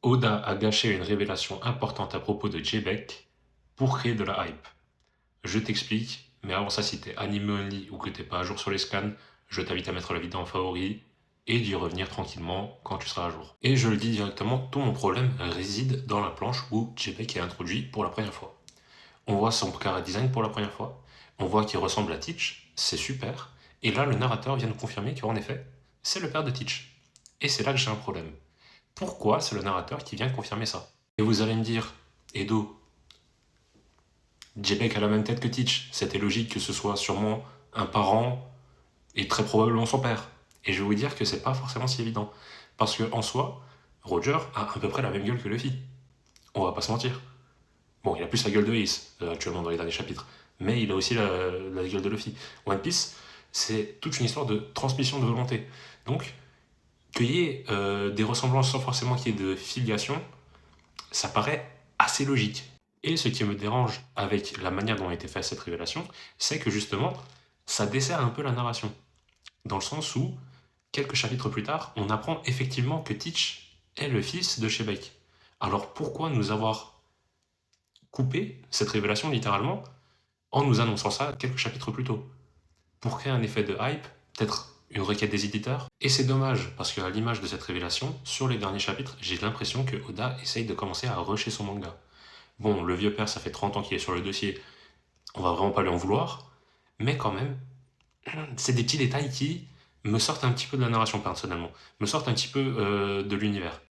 Oda a gâché une révélation importante à propos de J-Beck pour créer de la hype. Je t'explique, mais avant ça, si t'es anime only ou que t'es pas à jour sur les scans, je t'invite à mettre la vidéo en favori et d'y revenir tranquillement quand tu seras à jour. Et je le dis directement, tout mon problème réside dans la planche où J-Beck est introduit pour la première fois. On voit son chara design pour la première fois, on voit qu'il ressemble à Teach, c'est super, et là le narrateur vient nous confirmer qu'en effet, c'est le père de Teach. Et c'est là que j'ai un problème. Pourquoi c'est le narrateur qui vient confirmer ça? Et vous allez me dire, Edo, J-Beck a la même tête que Teach, c'était logique que ce soit sûrement un parent et très probablement son père. Et je vais vous dire que c'est pas forcément si évident. Parce que en soi, Roger a à peu près la même gueule que Luffy. On va pas se mentir. Bon, il a plus la gueule de Ace actuellement dans les derniers chapitres, mais il a aussi la gueule de Luffy. One Piece, c'est toute une histoire de transmission de volonté. Donc, qu'il y ait des ressemblances sans forcément qu'il y ait de filiation, ça paraît assez logique. Et ce qui me dérange avec la manière dont a été faite cette révélation, c'est que justement, ça dessert un peu la narration. Dans le sens où, quelques chapitres plus tard, on apprend effectivement que Teach est le fils de Shebeck. Alors pourquoi nous avoir coupé cette révélation littéralement en nous annonçant ça quelques chapitres plus tôt? Pour créer un effet de hype, peut-être une requête des éditeurs. Et c'est dommage, parce qu'à l'image de cette révélation, sur les derniers chapitres, j'ai l'impression que Oda essaye de commencer à rusher son manga. Bon, le vieux père, ça fait 30 ans qu'il est sur le dossier, on va vraiment pas lui en vouloir, mais quand même, c'est des petits détails qui me sortent un petit peu de la narration personnellement, me sortent un petit peu de l'univers.